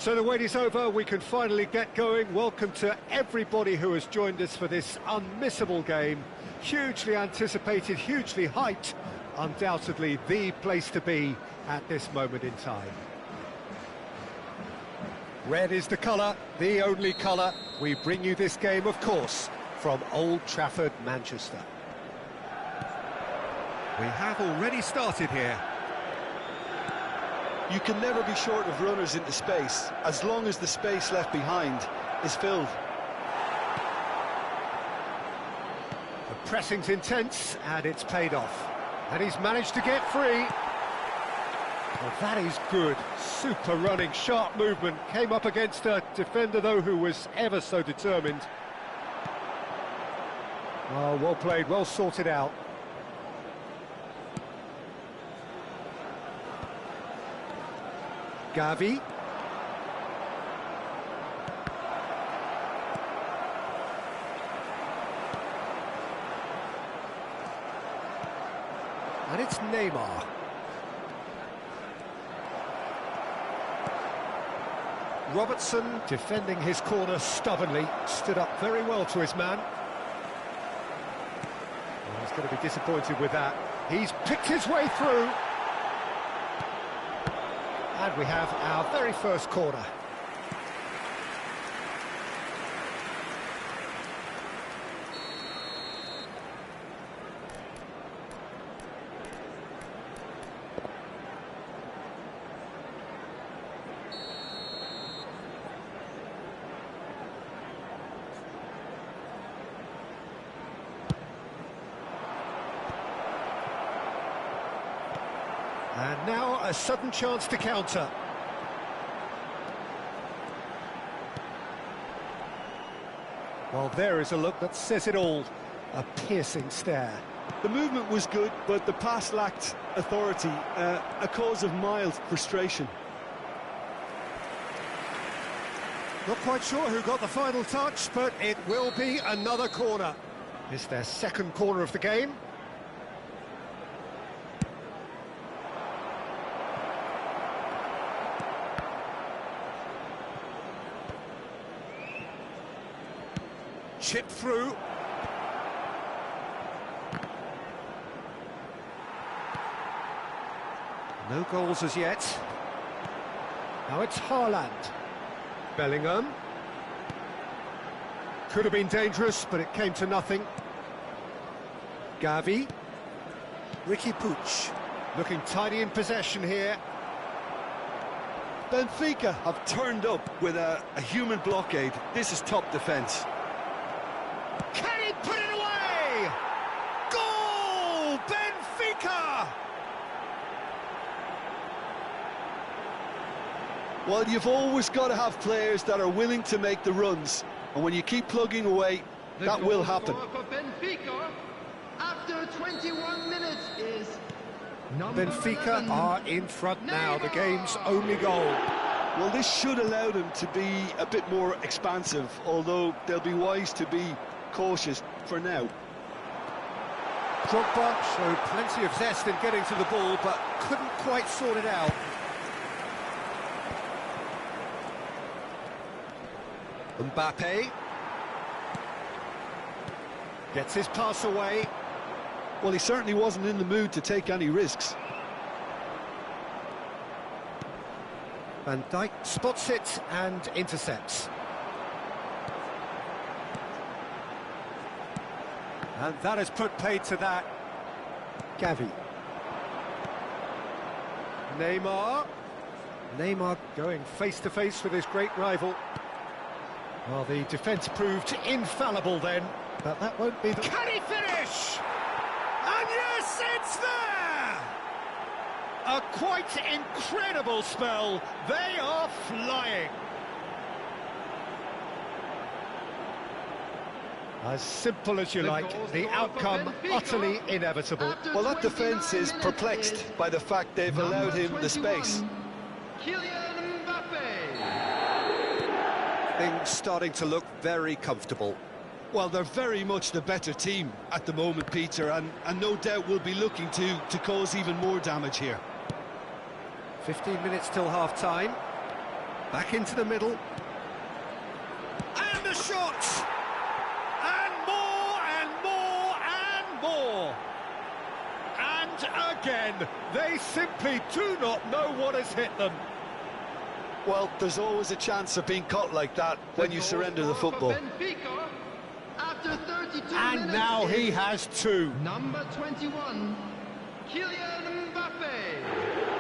So the wait is over, we can finally get going. Welcome to everybody who has joined us for this unmissable game. Hugely anticipated, hugely hyped, undoubtedly the place to be at this moment in time. Red is the colour, the only colour. We bring you this game, of course, from Old Trafford, Manchester. We have already started here. You can never be short of runners into space, as long as the space left behind is filled. The pressing's intense, and it's paid off. And he's managed to get free. Well, that is good. Super running, sharp movement. Came up against a defender, though, who was ever so determined. Oh, well played, well sorted out. Gavi. And it's Neymar. Robertson, defending his corner stubbornly, stood up very well to his man. Well, he's going to be disappointed with that. He's picked his way through. And we have our very first corner. And now a sudden chance to counter. Well, there is a look that says it all. A piercing stare. The movement was good, but the pass lacked authority, a cause of mild frustration. Not quite sure who got the final touch, but it will be another corner. It's their second corner of the game. Chipped through. No goals as yet. Now it's Haaland. Bellingham. Could have been dangerous, but it came to nothing. Gavi. Ricky Puig. Looking tidy in possession here. Benfica have turned up with a human blockade. This is top defence. Can he put it away? Goal! Benfica! Well, you've always got to have players that are willing to make the runs, and when you keep plugging away, that will happen. For Benfica, after 21 minutes is Benfica are in front now, the game's only goal. Well, this should allow them to be a bit more expansive, although they'll be wise to be cautious for now. Drogba showed plenty of zest in getting to the ball, but couldn't quite sort it out. Mbappe gets his pass away. Well, he certainly wasn't in the mood to take any risks. Van Dijk spots it and intercepts. And that has put paid to that. Gavi. Neymar going face-to-face with his great rival. Well, the defence proved infallible then, but that won't be the... Can he finish? And yes, it's there! A quite incredible spell. They are flying. As simple as you like, the outcome utterly inevitable. Well, that defence is perplexed by the fact they've allowed him the space. Things starting to look very comfortable. Well, they're very much the better team at the moment, Peter, and no doubt will be looking to cause even more damage here. 15 minutes till half-time. Back into the middle. And the shot! And more, and more, and more! And again, they simply do not know what has hit them. Well, there's always a chance of being caught like that when you surrender the football. And now he has two. Number 21, Kylian Mbappe.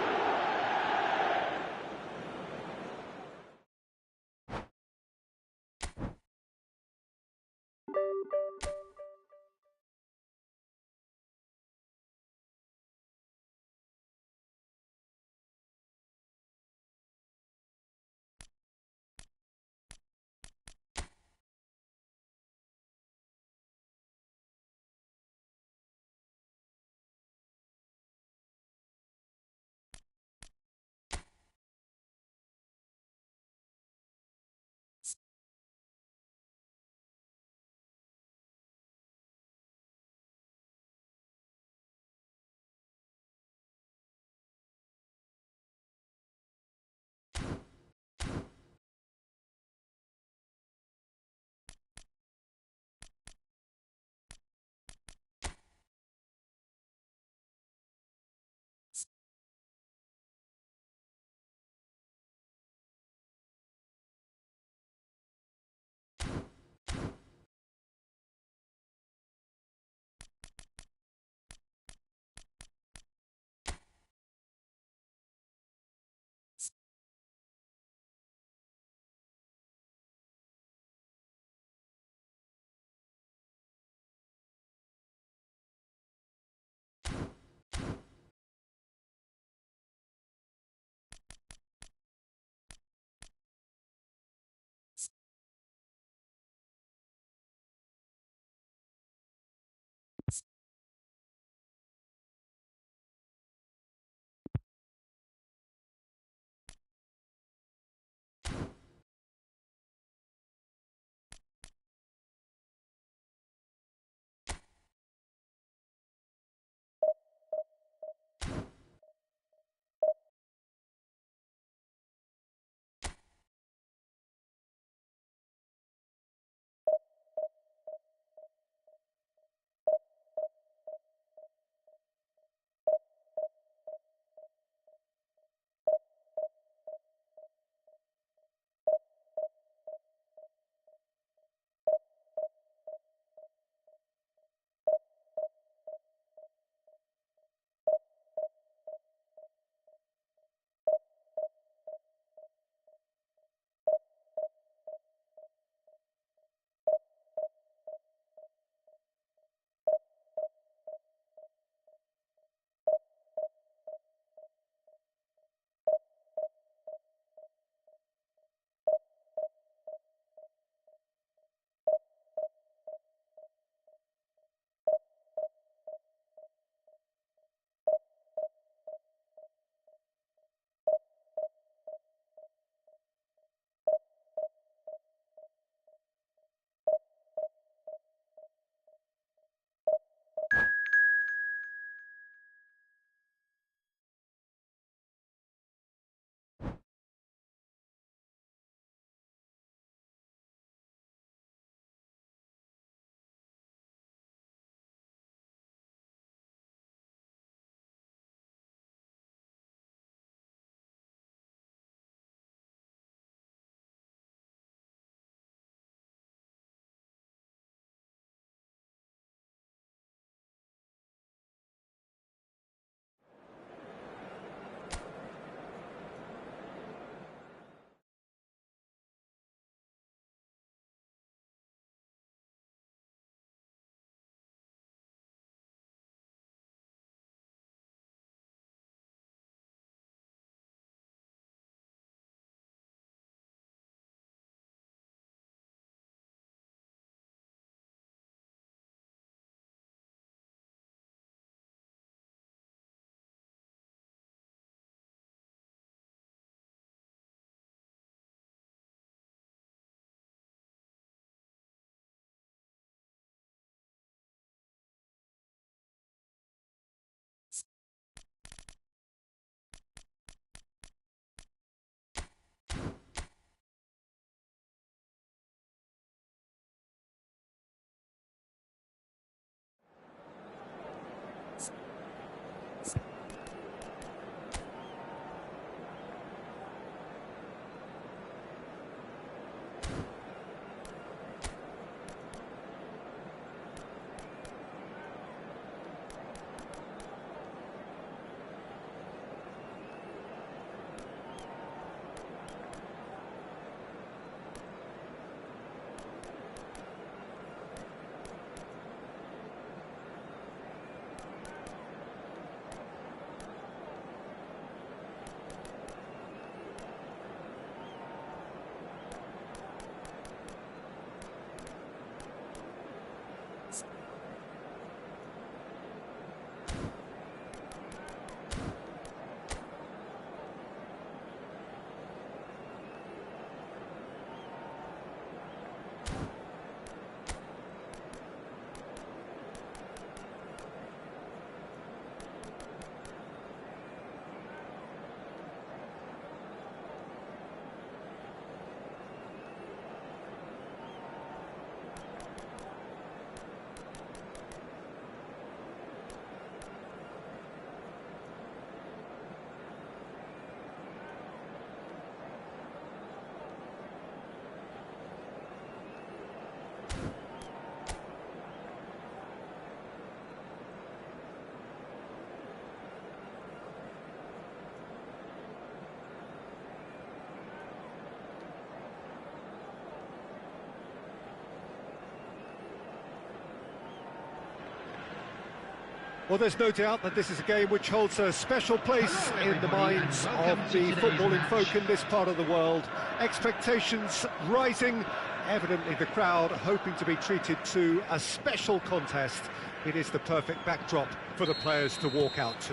Well, there's no doubt that this is a game which holds a special place in the minds of the footballing folk in this part of the world. Expectations rising, evidently the crowd hoping to be treated to a special contest. It is the perfect backdrop for the players to walk out to.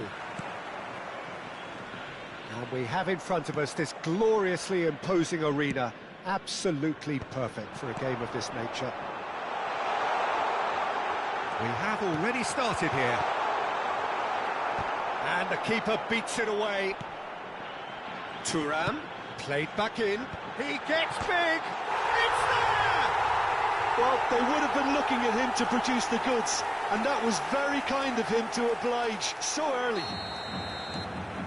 And we have in front of us this gloriously imposing arena, absolutely perfect for a game of this nature. We have already started here. And the keeper beats it away. Thuram, played back in. He gets big. It's there! Well, they would have been looking at him to produce the goods, and that was very kind of him to oblige so early.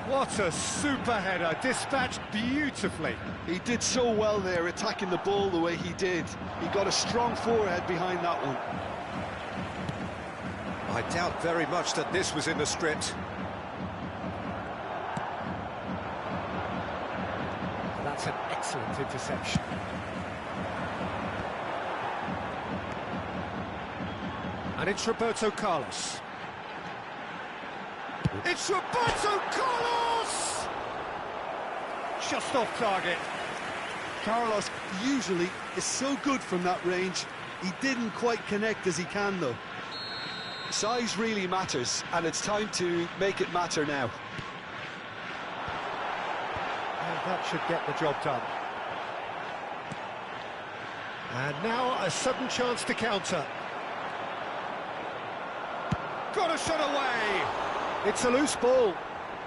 What a super header, dispatched beautifully. He did so well there, attacking the ball the way he did. He got a strong forehead behind that one. I doubt very much that this was in the script. That's an excellent interception. And it's Roberto Carlos. It's Roberto Carlos! Just off target. Carlos usually is so good from that range. He didn't quite connect as he can, though. Size really matters, and it's time to make it matter now. And that should get the job done. And now a sudden chance to counter. Got a shot away! It's a loose ball.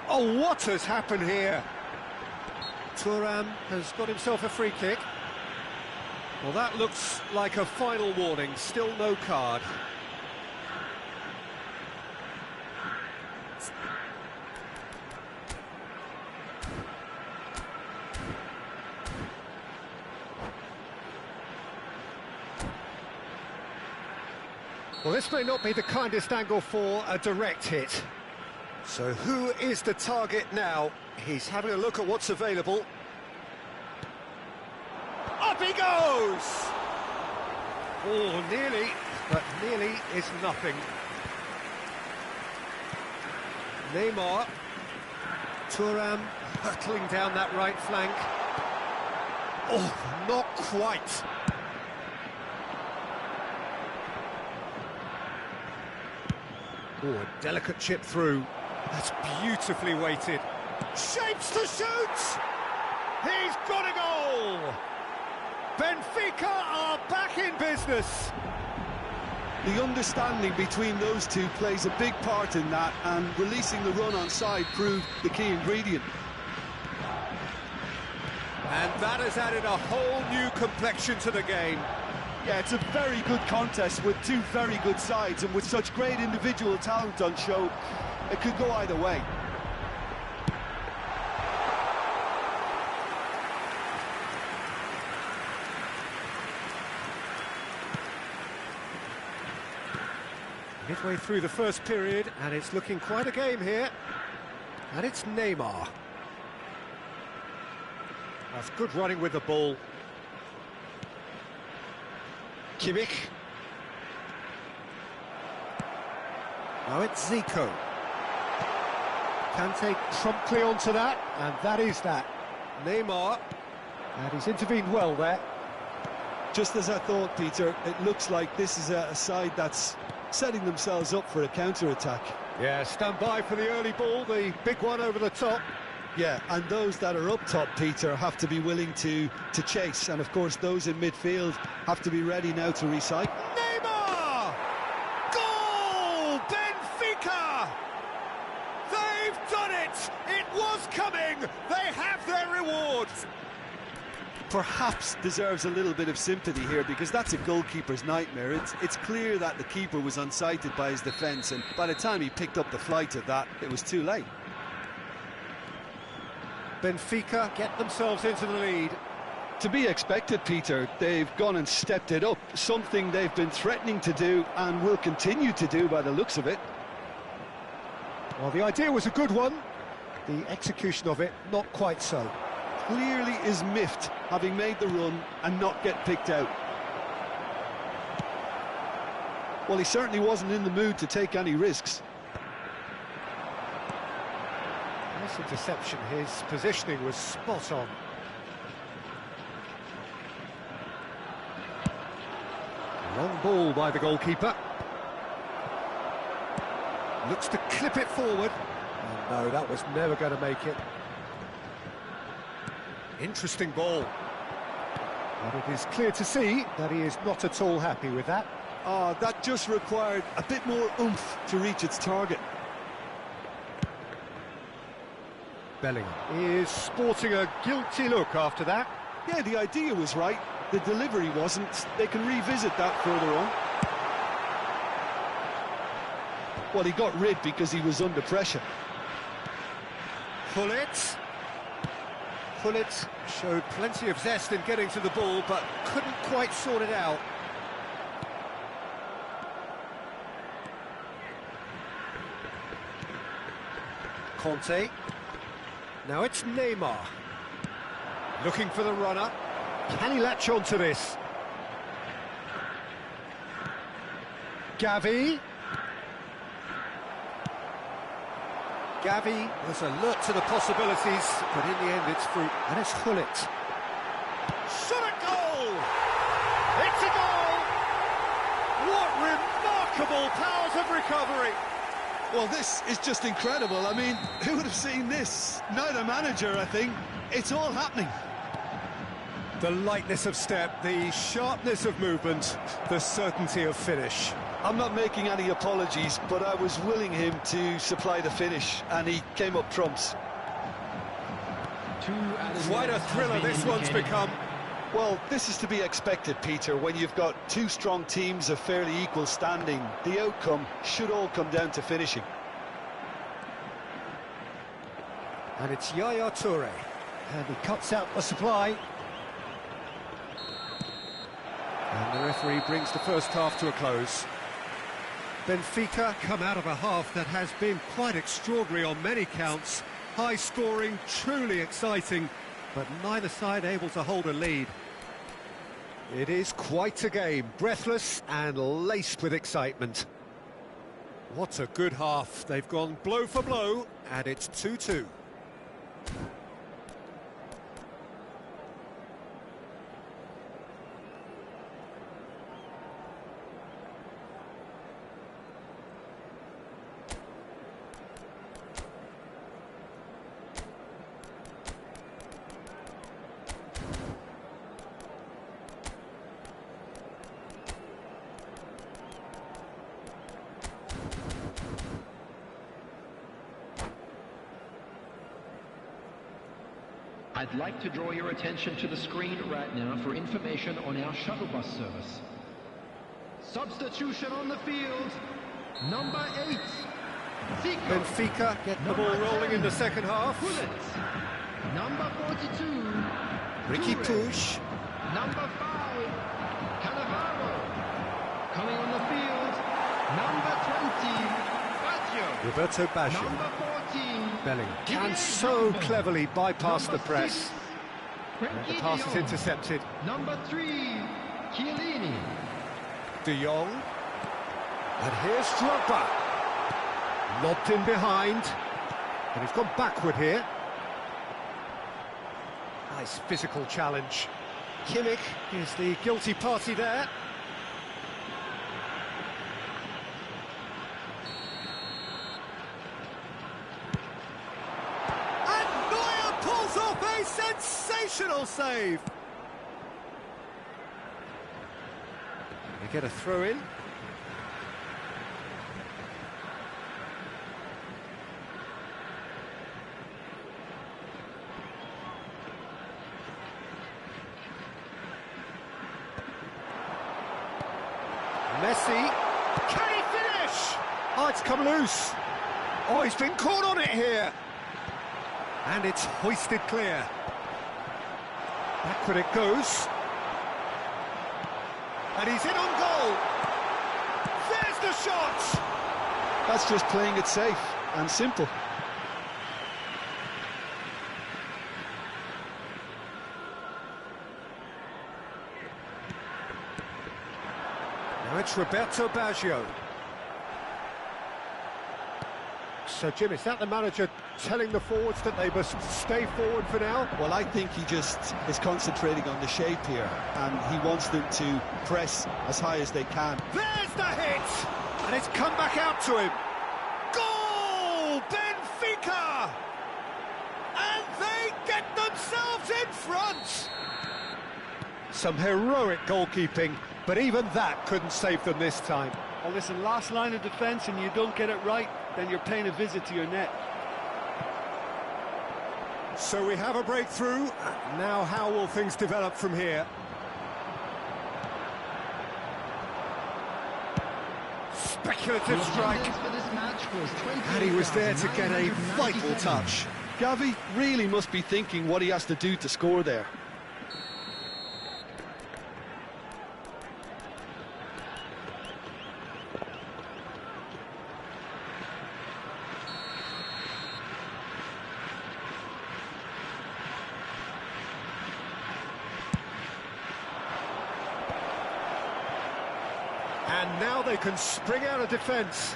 Oh, what has happened here? Thuram has got himself a free kick. Well, that looks like a final warning. Still no card. Well, this may not be the kindest angle for a direct hit. So who is the target now? He's having a look at what's available. Up he goes! Oh, nearly, but nearly is nothing. Neymar. Thuram hurtling down that right flank. Oh, not quite. Oh, a delicate chip through. That's beautifully weighted. Shapes to shoot! He's got a goal! Benfica are back in business. The understanding between those two plays a big part in that, and releasing the run on side proved the key ingredient. And that has added a whole new complexion to the game. Yeah, it's a very good contest with two very good sides, and with such great individual talent on show, it could go either way. Midway through the first period, and it's looking quite a game here. And it's Neymar. That's good running with the ball. Kimmich. Now it's Zico. Kante promptly onto that, and that is that. Neymar, and he's intervened well there. Just as I thought, Peter, it looks like this is a side that's setting themselves up for a counter-attack. Yeah, stand by for the early ball, the big one over the top. Yeah, and those that are up top, Peter, have to be willing to chase, and of course those in midfield have to be ready now to recycle. Neymar! Goal! Benfica! They've done it! It was coming! They have their reward! Perhaps deserves a little bit of sympathy here, because that's a goalkeeper's nightmare. It's clear that the keeper was unsighted by his defence, and by the time he picked up the flight of that, it was too late. Benfica get themselves into the lead. To be expected, Peter. They've gone and stepped it up, something they've been threatening to do and will continue to do by the looks of it. Well, the idea was a good one. The execution of it, not quite so. Clearly is miffed, having made the run and not get picked out. Well, he certainly wasn't in the mood to take any risks. Nice interception, his positioning was spot on. Long ball by the goalkeeper. Looks to clip it forward. Oh, no, that was never going to make it. Interesting ball. But it is clear to see that he is not at all happy with that. That just required a bit more oomph to reach its target. Bellingham is sporting a guilty look after that. Yeah, the idea was right. The delivery wasn't. They can revisit that further on. Well, he got rid because he was under pressure. Pullet showed plenty of zest in getting to the ball, but couldn't quite sort it out. Conte. Now it's Neymar. Looking for the runner. Can he latch on to this? Gavi was alert to the possibilities, but in the end it's fruit, and it's Hullet. Shot at goal! It's a goal! What remarkable powers of recovery! Well, this is just incredible. I mean, who would have seen this? Neither manager, I think. It's all happening. The lightness of step, the sharpness of movement, the certainty of finish. I'm not making any apologies, but I was willing him to supply the finish, and he came up trumps. Quite a thriller this one's become. Well, this is to be expected, Peter. When you've got two strong teams of fairly equal standing, the outcome should all come down to finishing. And it's Yaya Toure, and he cuts out the supply. And the referee brings the first half to a close. Benfica come out of a half that has been quite extraordinary on many counts. High scoring, truly exciting, but neither side able to hold a lead. It is quite a game, breathless and laced with excitement. What a good half. They've gone blow for blow, and it's 2-2. I'd like to draw your attention to the screen right now for information on our shuttle bus service. Substitution on the field. Number 8. Zico. Benfica get the ball rolling in the second half. Bullet. Number 42. Ricky Toure. Puig. Number 5. Cannavaro. Coming on the field. Number 20. Baggio. Roberto Baggio. Number 14. Bellingham can so cleverly bypass the press. And the pass is intercepted. Number 3. Chiellini. De Jong. And here's Drogba. Lobbed in behind. And he's gone backward here. Nice physical challenge. Kimmich is the guilty party there. And Neuer pulls off a sensational save. They get a throw in. Messi, can he finish? Oh, it's come loose. Oh, he's been caught on it here. And it's hoisted clear. Backward it goes. And he's in on goal. There's the shot. That's just playing it safe and simple. Now it's Roberto Baggio. So, Jim, is that the manager telling the forwards that they must stay forward for now. Well, I think he just is concentrating on the shape here, and he wants them to press as high as they can. There's the hit! And it's come back out to him. Goal! Benfica! And they get themselves in front! Some heroic goalkeeping, but even that couldn't save them this time. Well, listen, last line of defence and you don't get it right, then you're paying a visit to your net. So we have a breakthrough. Now how will things develop from here? Speculative strike. And he was there to get a vital touch. Gavi really must be thinking what he has to do to score there. And now they can spring out of defence.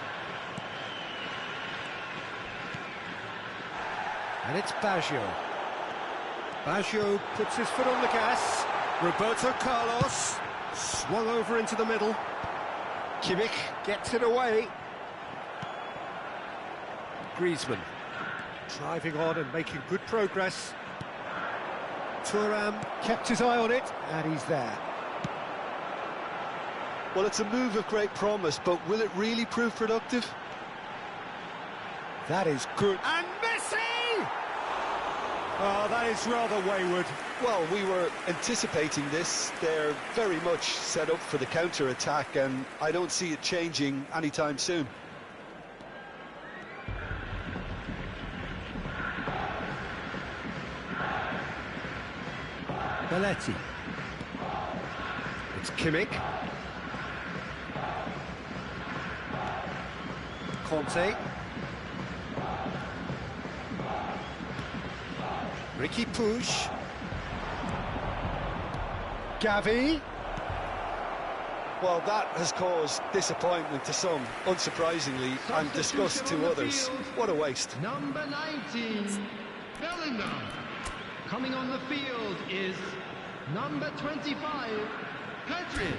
And it's Baggio. Baggio puts his foot on the gas. Roberto Carlos swung over into the middle. Kimmich gets it away. Griezmann driving on and making good progress. Thuram kept his eye on it, and he's there. Well, it's a move of great promise, but will it really prove productive? That is good. And Messi! Oh, that is rather wayward. Well, we were anticipating this. They're very much set up for the counter-attack, and I don't see it changing anytime soon. Belletti. It's Kimmich. Conte. Ricky Puig. Gavi. Well, that has caused disappointment to some, unsurprisingly, and disgust to others. What a waste. Number 19, Bellingham. Coming on the field is number 25, Pedri.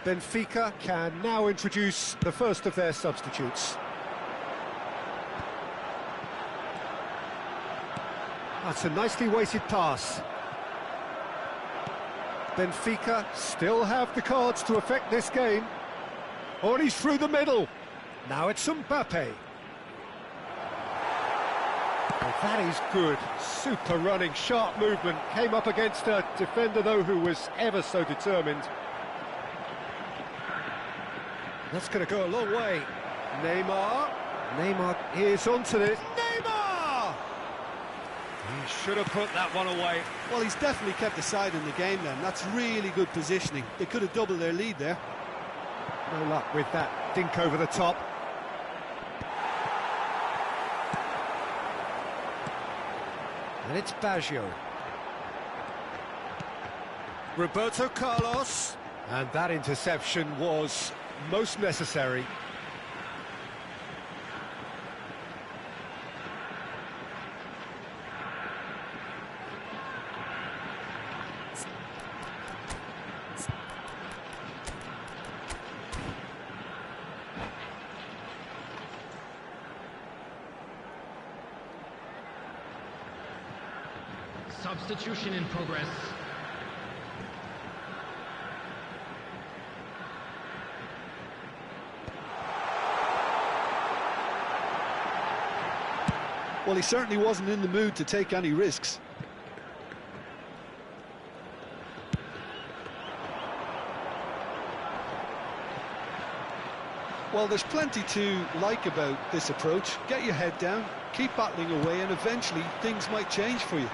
Benfica can now introduce the first of their substitutes. That's a nicely weighted pass. Benfica still have the cards to affect this game. Oh, and he's through the middle. Now it's Mbappe. Oh, that is good. Super running, sharp movement. Came up against a defender, though, who was ever so determined. That's going to go a long way. Neymar. Neymar is onto this. Neymar! He should have put that one away. Well, he's definitely kept the side in the game then. That's really good positioning. They could have doubled their lead there. No luck with that dink over the top. And it's Baggio. Roberto Carlos. And that interception was most necessary. Substitution in progress. Well, he certainly wasn't in the mood to take any risks. Well, there's plenty to like about this approach. Get your head down, keep battling away, and eventually things might change for you.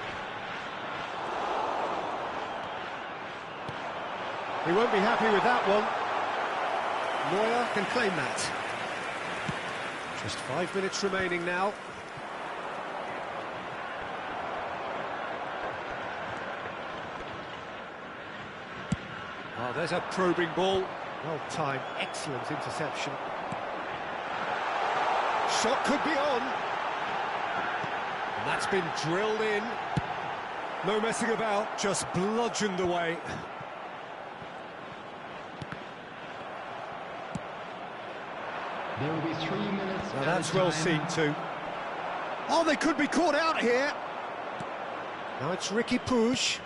He won't be happy with that one. Neuer can claim that. Just 5 minutes remaining now. Oh, there's a probing ball. Well timed, excellent interception. Shot could be on. And that's been drilled in. No messing about, just bludgeoned away. There will be 3 minutes. Now that's well seen too. Oh, they could be caught out here. Now it's Ricky Puig.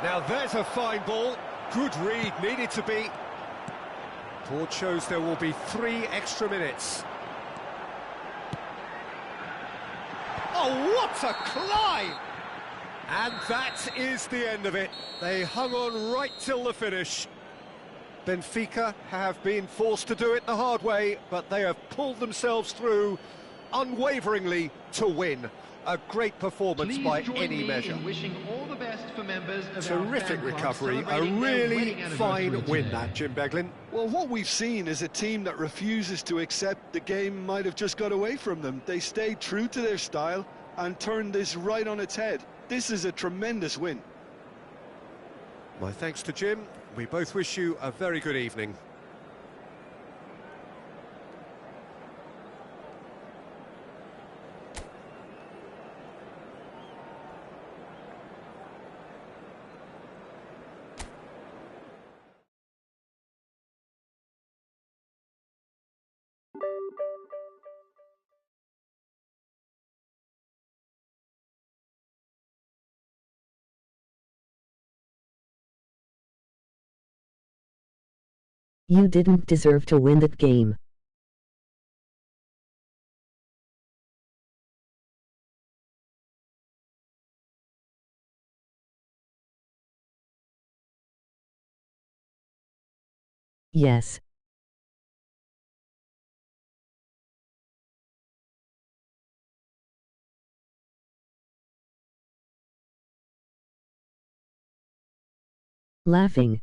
Now there's a fine ball. Good read, needed to be. Board shows there will be 3 extra minutes. Oh, what a climb! And that is the end of it. They hung on right till the finish. Benfica have been forced to do it the hard way, but they have pulled themselves through unwaveringly to win. A great performance by any measure. In wishing all the best for members of Terrific our fan club recovery, a celebrating their really wedding anniversary fine win today. that, Jim Beglin. Well, what we've seen is a team that refuses to accept the game might have just got away from them. They stayed true to their style and turned this right on its head. This is a tremendous win. My thanks to Jim. We both wish you a very good evening. You didn't deserve to win that game. Yes. Laughing.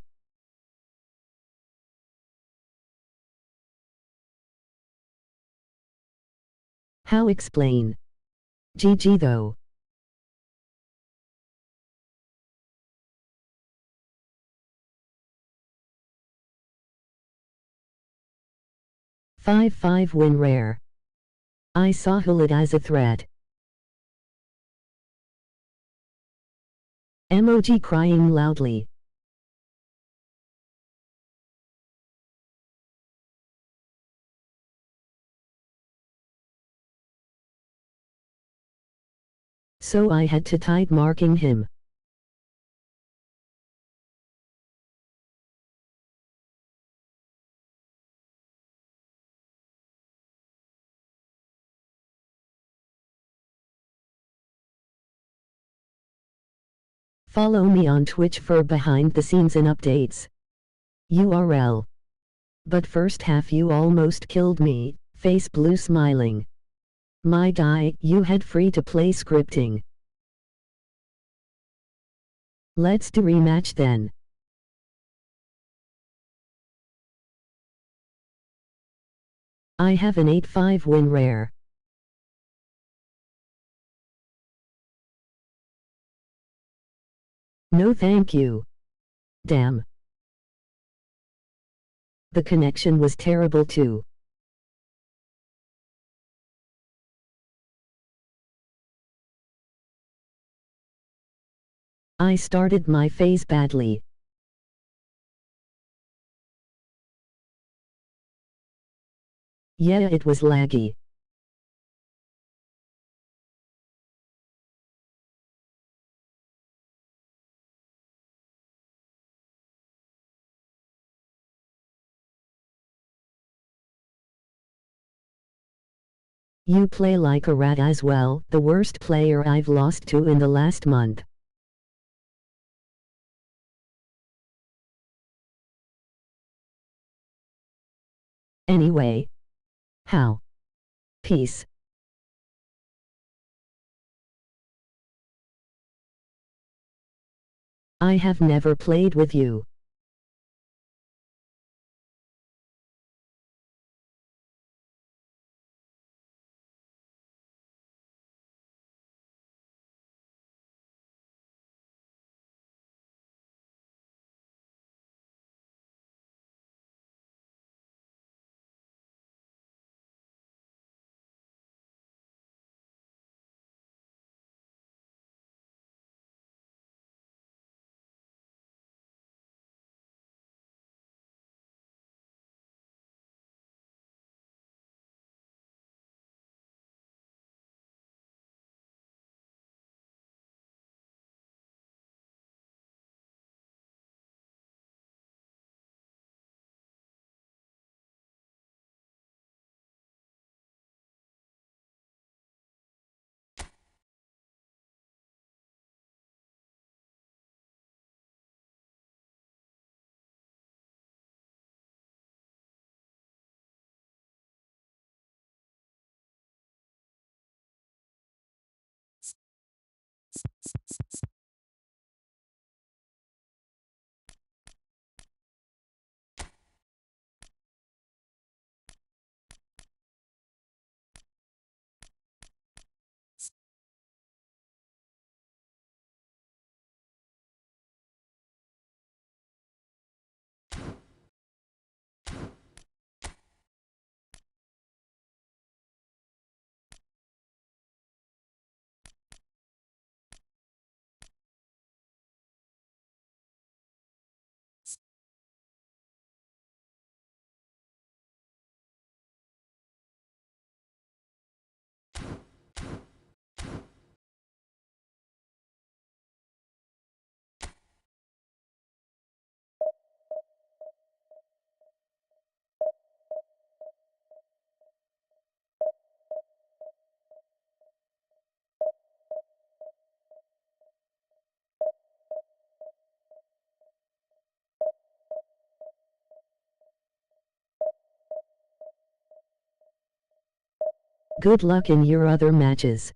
How explain? GG though. Five win rare. I saw it as a threat. Emoji crying loudly. So I had to type marking him. Follow me on Twitch for behind the scenes and updates. URL. But first half you almost killed me, face blue smiling. My guy, you had free to play scripting. Let's do rematch then. I have an 8-5 win rare. No thank you. Damn. The connection was terrible too. I started my phase badly. Yeah, it was laggy. You play like a rat as well, the worst player I've lost to in the last month. Anyway. How? Peace. I have never played with you. Good luck in your other matches.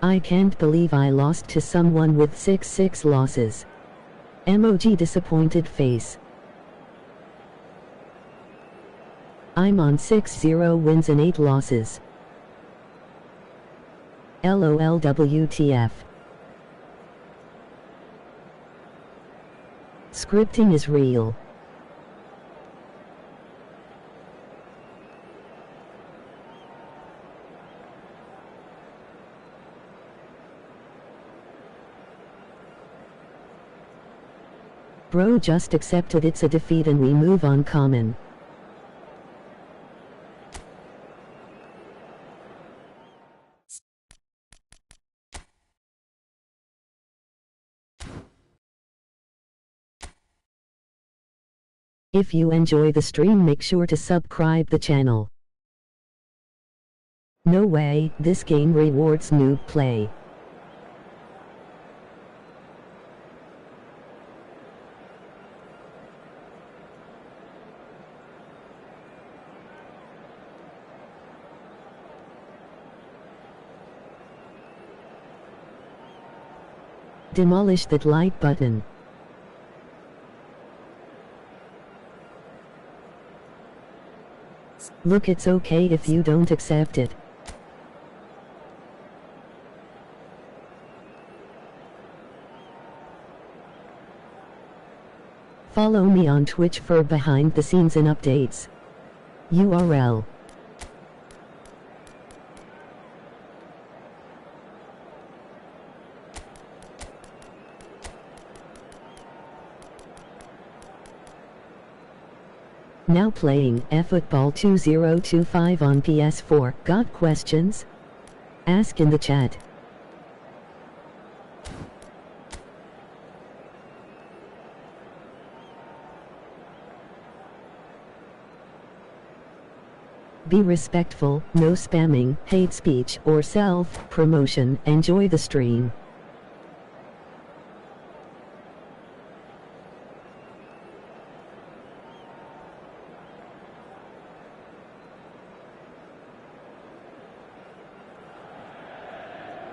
I can't believe I lost to someone with 6-6 losses. Emoji disappointed face. I'm on 6-0 wins and 8 losses. LOL WTF. Scripting is real. Bro just accepted it's a defeat and we move on common. If you enjoy the stream, make sure to subscribe the channel. No way, this game rewards noob play. Demolish that like button. Look, it's okay if you don't accept it. Follow me on Twitch for behind the scenes and updates. URL Now playing eFootball 2025 on PS4. Got questions? Ask in the chat. Be respectful, no spamming, hate speech, or self-promotion. Enjoy the stream.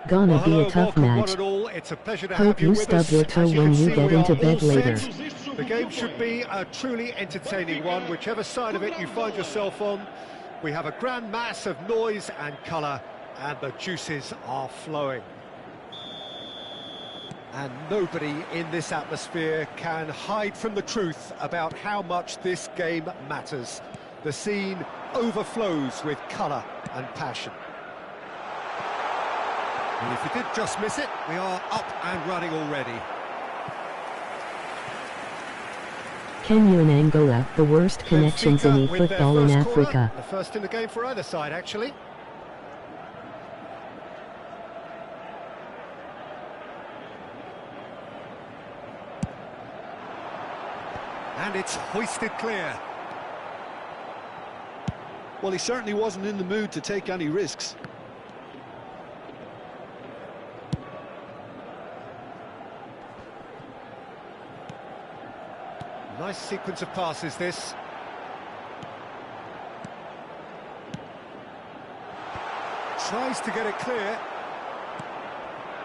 Gonna be a tough match. It's a pleasure to Hope have you you with stub us. your toe As you when can you see, get we into are bed all later. set. The game should be a truly entertaining one, whichever side of it you find yourself on. We have a grand mass of noise and colour, and the juices are flowing. And nobody in this atmosphere can hide from the truth about how much this game matters. The scene overflows with colour and passion. And if you did just miss it, we are up and running already. Kenya and Angola, the worst connections in eFootball in Africa. The first in the game for either side, actually. And it's hoisted clear. Well, he certainly wasn't in the mood to take any risks. Nice sequence of passes, this. Tries to get it clear.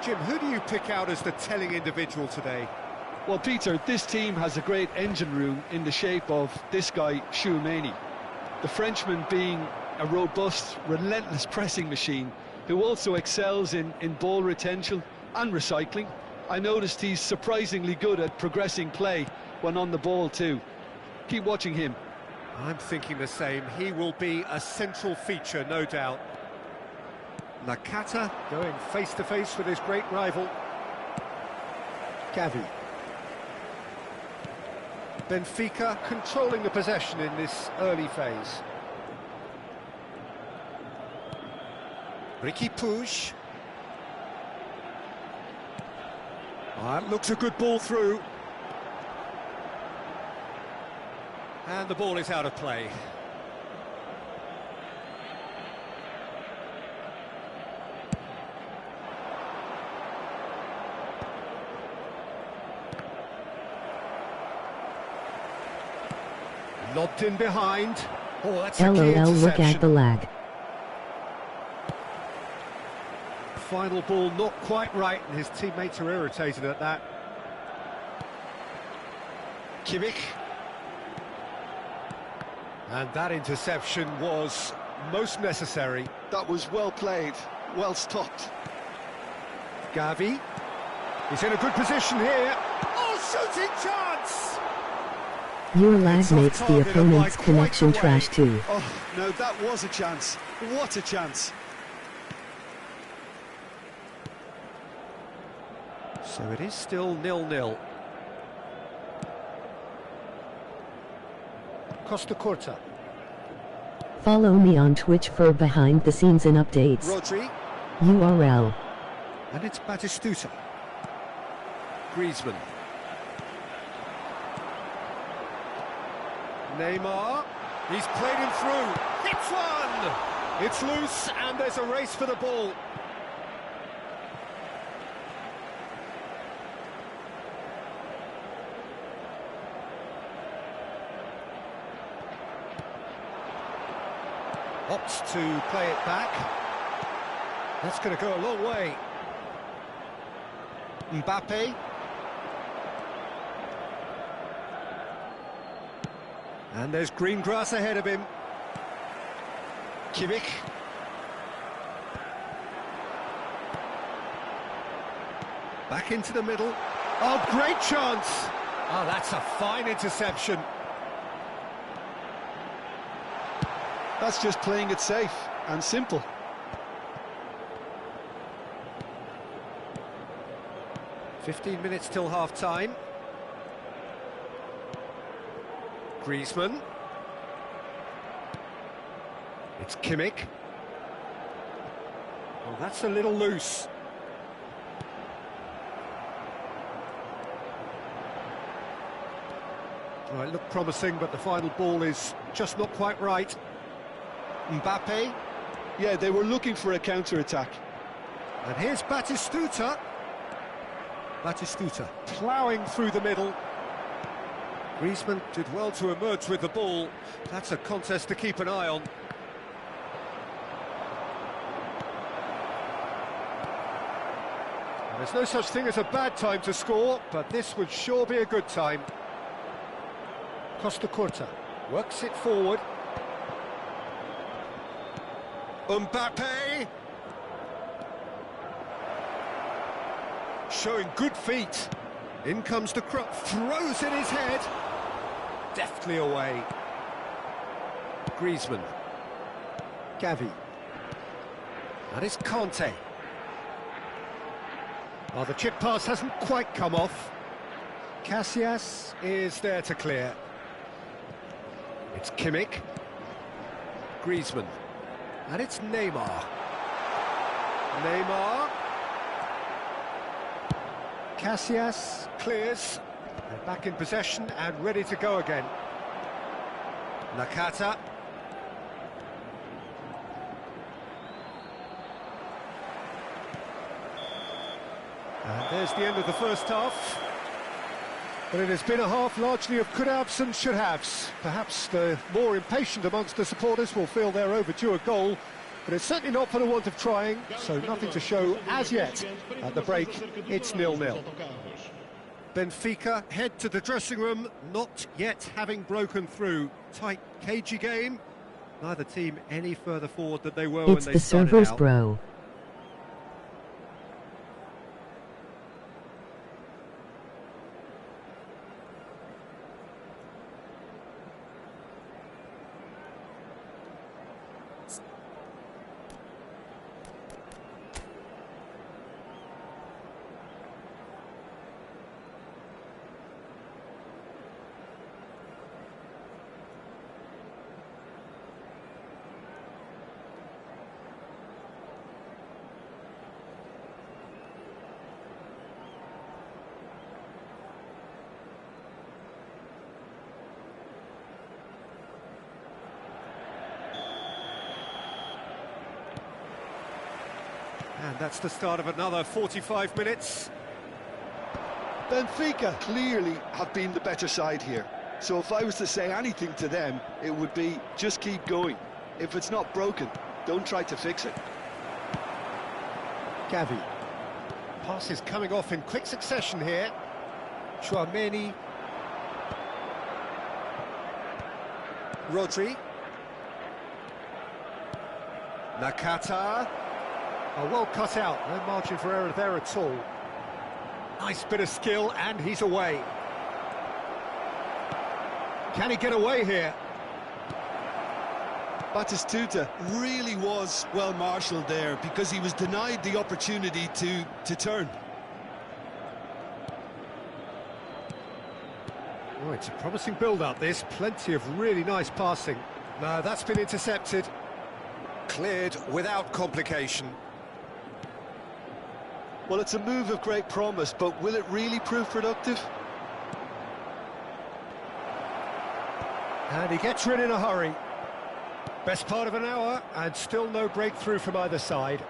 Jim, who do you pick out as the telling individual today? Well, Peter, this team has a great engine room in the shape of this guy, Tchouaméni. The Frenchman being a robust, relentless pressing machine who also excels in ball retention and recycling. I noticed he's surprisingly good at progressing play when on the ball too. Keep watching him. I'm thinking the same. He will be a central feature, no doubt. Nakata going face-to-face with his great rival. Gavi. Benfica controlling the possession in this early phase. Ricky Puig. That looks a good ball through. And the ball is out of play. Lobbed in behind. Oh, that's a key LOL, look at interception. the lag. Final ball not quite right, and his teammates are irritated at that. Kimmich. And that interception was most necessary. That was well played, well stopped. Gavi. He's in a good position here. Oh, shooting chance! Your lag It's off makes the target and opponent's by quite connection a way. trash too. Oh, no, that was a chance. What a chance. So it is still 0-0. Costa Curta. Follow me on Twitch for behind the scenes and updates. Rodri. URL. And it's Batistuta. Griezmann. Neymar. He's played him through. Hits one! It's loose and there's a race for the ball. Opts to play it back. That's going to go a long way. Mbappe. And there's green grass ahead of him. Kimmich. Back into the middle. Oh, great chance! Oh, that's a fine interception. That's just playing it safe and simple. "15 minutes till half-time. Griezmann. It's Kimmich. Well, that's a little loose. Well, it looked promising, but the final ball is just not quite right. Mbappe. Yeah, they were looking for a counter-attack. And here's Batistuta. Batistuta ploughing through the middle. Griezmann did well to emerge with the ball. That's a contest to keep an eye on. There's no such thing as a bad time to score, but this would sure be a good time. Costa Curta works it forward. Mbappe! Showing good feet. In comes the cross, throws in his head. Deftly away. Griezmann. Gavi. That is Conte. Oh, the chip pass hasn't quite come off. Casillas is there to clear. It's Kimmich. Griezmann. And it's Neymar. Neymar. Casillas clears. They're back in possession and ready to go again. Nakata. And there's the end of the first half. But it has been a half largely of could-haves and should-haves. Perhaps the more impatient amongst the supporters will feel they're overdue a goal, but it's certainly not for the want of trying, so nothing to show as yet. At the break, it's 0-0. Benfica head to the dressing room, not yet having broken through. Tight, cagey game. Neither team any further forward than they were when they started out. It's the servers, bro. And that's the start of another 45 minutes. Benfica clearly have been the better side here. So if I was to say anything to them, it would be just keep going. If it's not broken, don't try to fix it. Gavi. Passes coming off in quick succession here. Tchouaméni. Rodri. Nakata. Oh, well cut out, no margin for error there at all. Nice bit of skill, and he's away. Can he get away here? Batistuta really was well marshalled there because he was denied the opportunity to turn. Oh, it's a promising build-up, this. Plenty of really nice passing. No, that's been intercepted. Cleared without complication. Well, it's a move of great promise, but will it really prove productive? And he gets rid in a hurry. Best part of an hour, and still no breakthrough from either side.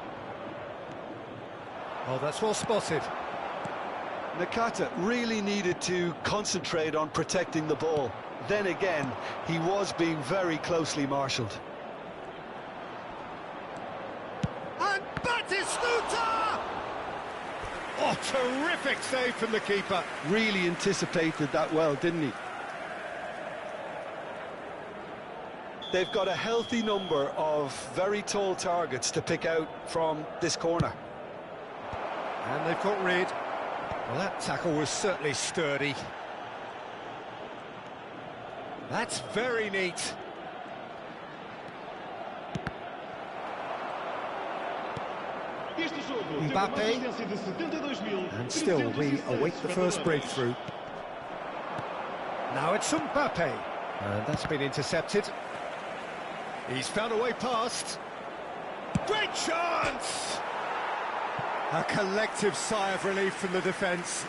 Oh, that's well spotted. Nakata really needed to concentrate on protecting the ball. Then again, he was being very closely marshalled. And Batistuta! Oh, terrific save from the keeper. Really anticipated that well, didn't he? They've got a healthy number of very tall targets to pick out from this corner. And they've got rid. Well, that tackle was certainly sturdy. That's very neat. Mbappe, and still we await the first breakthrough. Now it's Mbappe, and that's been intercepted. He's found a way past. Great chance! A collective sigh of relief from the defence.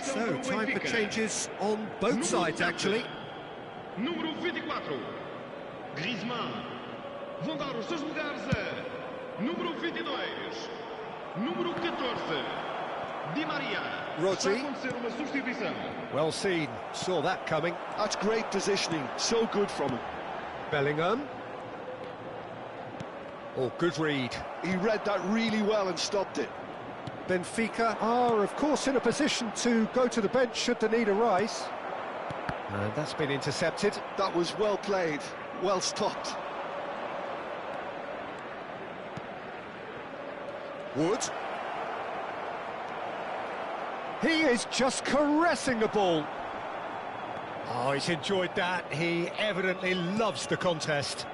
So, time for changes on both sides, actually. Número 24, Griezmann. Vão dar os seus lugares a número 22, número 14, Di Maria. Rodri. Está a acontecer uma substituição. Well seen, saw that coming. That's great positioning, so good from him. Bellingham. Oh, good read. He read that really well and stopped it. Benfica are, of course, in a position to go to the bench should the need arise. And that's been intercepted. That was well played, well stopped. Wood. He is just caressing the ball. Oh, he's enjoyed that. He evidently loves the contest.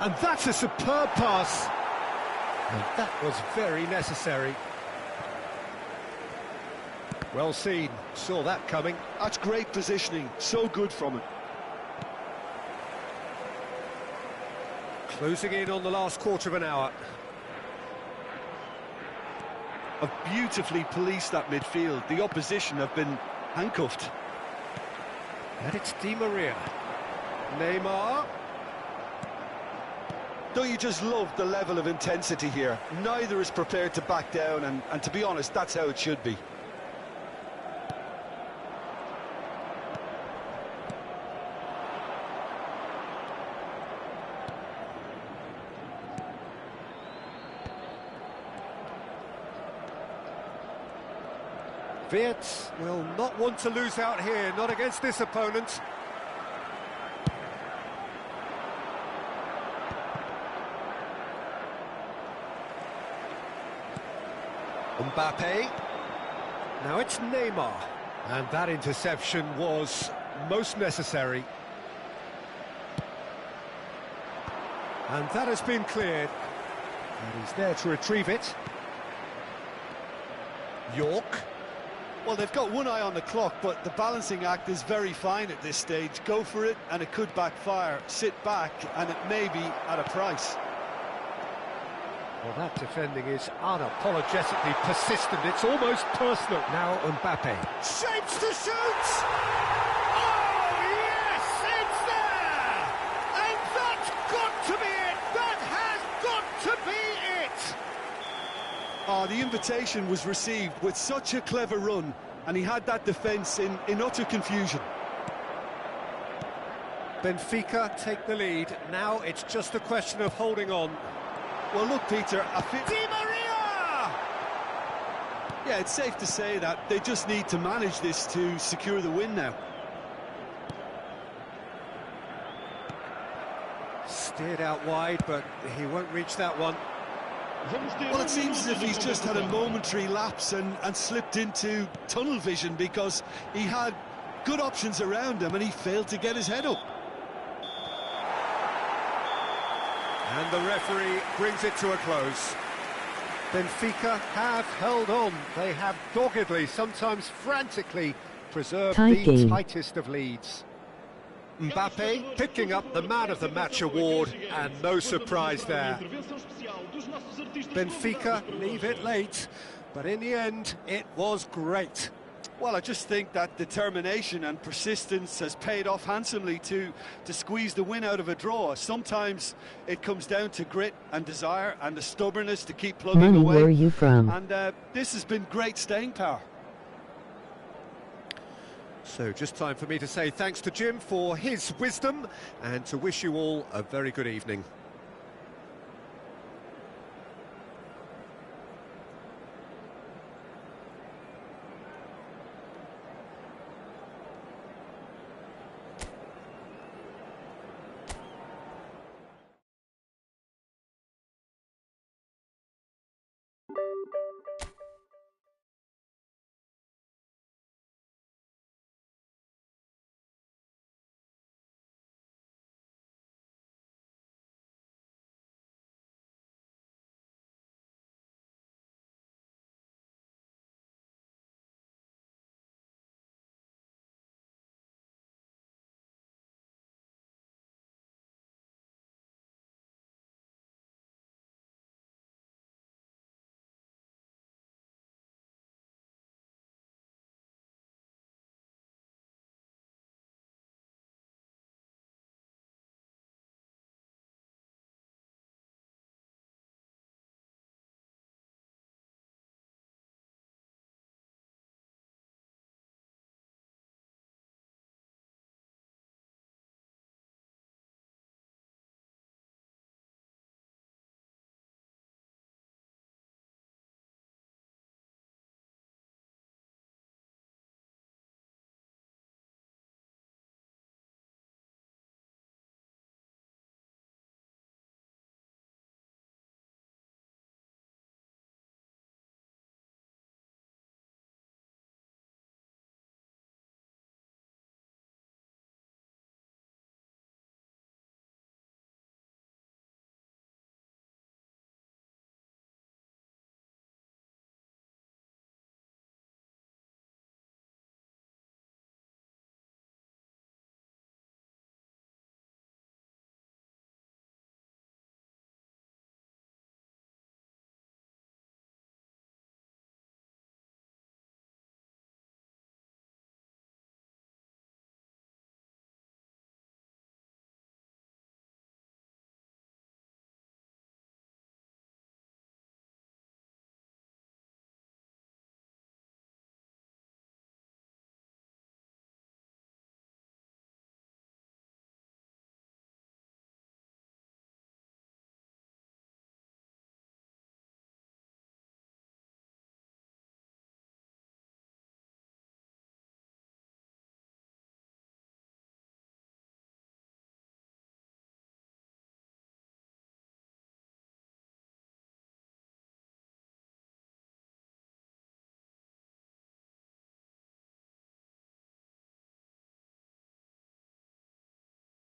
And that's a superb pass. And that was very necessary. Well seen, saw that coming. That's great positioning, so good from him. Closing in on the last quarter of an hour. Have beautifully policed that midfield. The opposition have been handcuffed. And it's Di Maria. Neymar. Don't you just love the level of intensity here? Neither is prepared to back down, and to be honest, that's how it should be. Wirtz will not want to lose out here, not against this opponent. Mbappe. Now it's Neymar. And that interception was most necessary. And that has been cleared. And he's there to retrieve it. York. Well, they've got one eye on the clock, but the balancing act is very fine at this stage. Go for it, and it could backfire. Sit back, and it may be at a price. Well, that defending is unapologetically persistent. It's almost personal. Now Mbappe. Shapes to shoot! Oh, yes! It's there! And that's got to be it! That has got to be it! Oh, the invitation was received with such a clever run, and he had that defence in utter confusion. Benfica take the lead. Now it's just a question of holding on. Well, look, Peter, Di Maria! Yeah, it's safe to say that they just need to manage this to secure the win now. Steered out wide, but he won't reach that one. Well, it seems as if he's just had a momentary lapse and slipped into tunnel vision, because he had good options around him and he failed to get his head up. And the referee brings it to a close. Benfica have held on. They have doggedly, sometimes frantically, preserved Tight the game. tightest of leads. Mbappe picking up the Man of the Match award, and no surprise there. Benfica leave it late, but in the end, it was great. Well, I just think that determination and persistence has paid off handsomely to squeeze the win out of a draw. Sometimes it comes down to grit and desire and the stubbornness to keep plugging Money, away. where are you from? And this has been great staying power. So just time for me to say thanks to Jim for his wisdom and to wish you all a very good evening.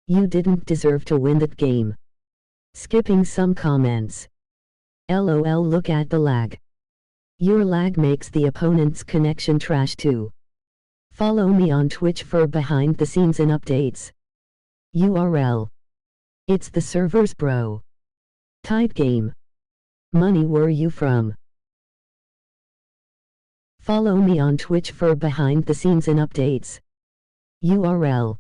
You didn't deserve to win that game. Skipping some comments. LOL, look at the lag. Your lag makes the opponent's connection trash too. Follow me on Twitch for behind the scenes and updates. URL. It's the servers, bro. Tight game. Money, where you from? Follow me on Twitch for behind the scenes and updates. URL.